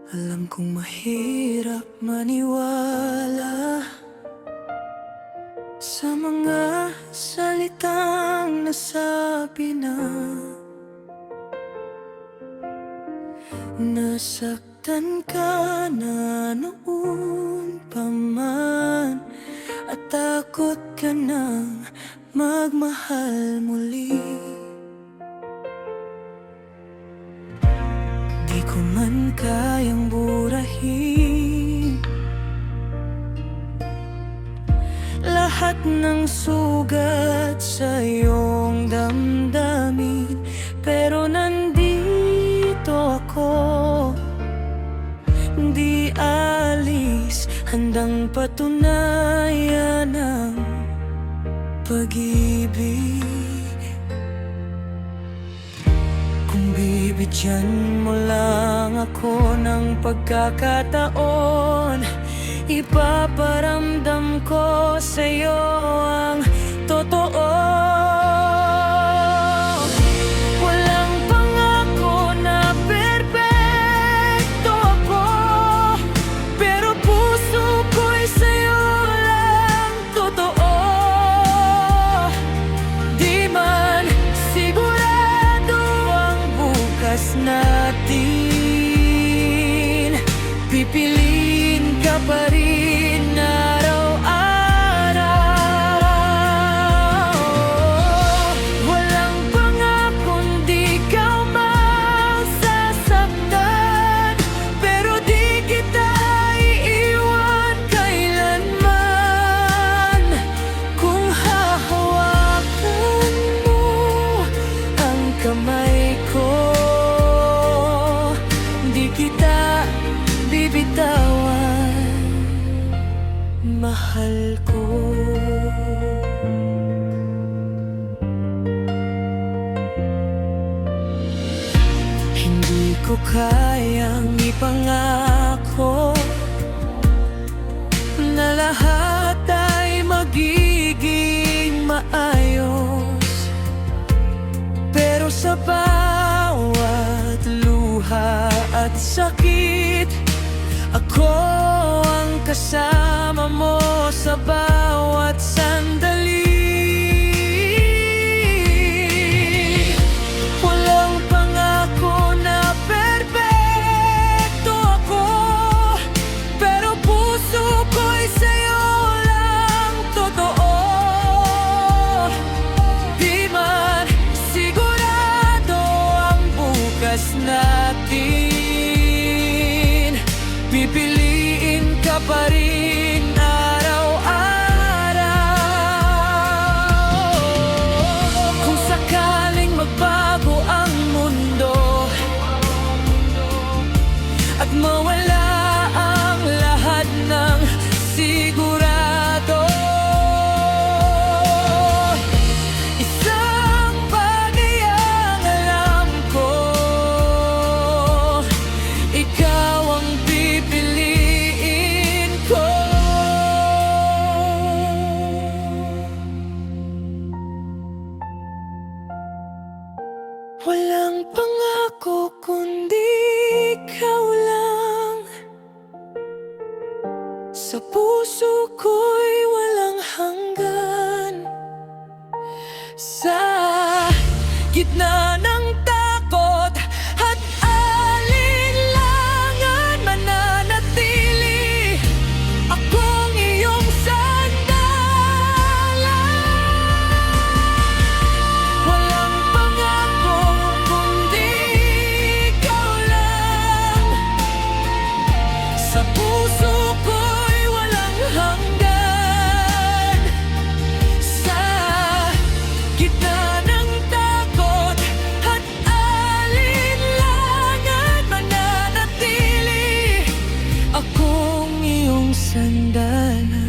Alam kong mahirap maniwala sa mga salitang nasabi na nasaktan ka na noon pa man at takot ka nang magmahal muli. Di ko man kayang burahin lahat ng sugat sa iyong damdamin, pero nandito ako, di alis, handang patunayan ang pag-ibig. Kung bibigyan mo lang ako ng pagkakataon, ipaparamdam ko sa'yo ang totoo. Walang pangako na perpekto ako, pero puso ko'y sa'yo lang totoo. Di man sigurado ang bukas natin, pipiliin ka pa rin araw-araw. Walang pangakong di ka masasaktan, pero di kita iiwan kailanman. Kung hahawakan mo ang kamay ko, di kita bibitawan, mahal ko. Hindi ko kayang ipangako na lahat ay magiging maayos, pero sa bawat luha at sakit, ako ang kasama mo sa bawat sandali. Walang pangako na perpekto ako, pero puso ko'y sa'yo lang totoo. Di man sigurado ang bukas natin, pipiliin ka pa rin araw-araw. Kung sakaling magbago ang mundo at mawala ang lahat ng sigurado, isang bagay ang alam ko, ikaw ang pipiliin ko. Walang pangako kundi ikaw lang, sa puso ko'y walang hanggan. Sa gitna ng takot at alinlangan, mananatili akong iyong sandalan. Walang pangako kundi ikaw lang, sa puso ko'y walang hanggan. Sa gitna ng takot at alinlangan, mananatili akong iyong sandalan.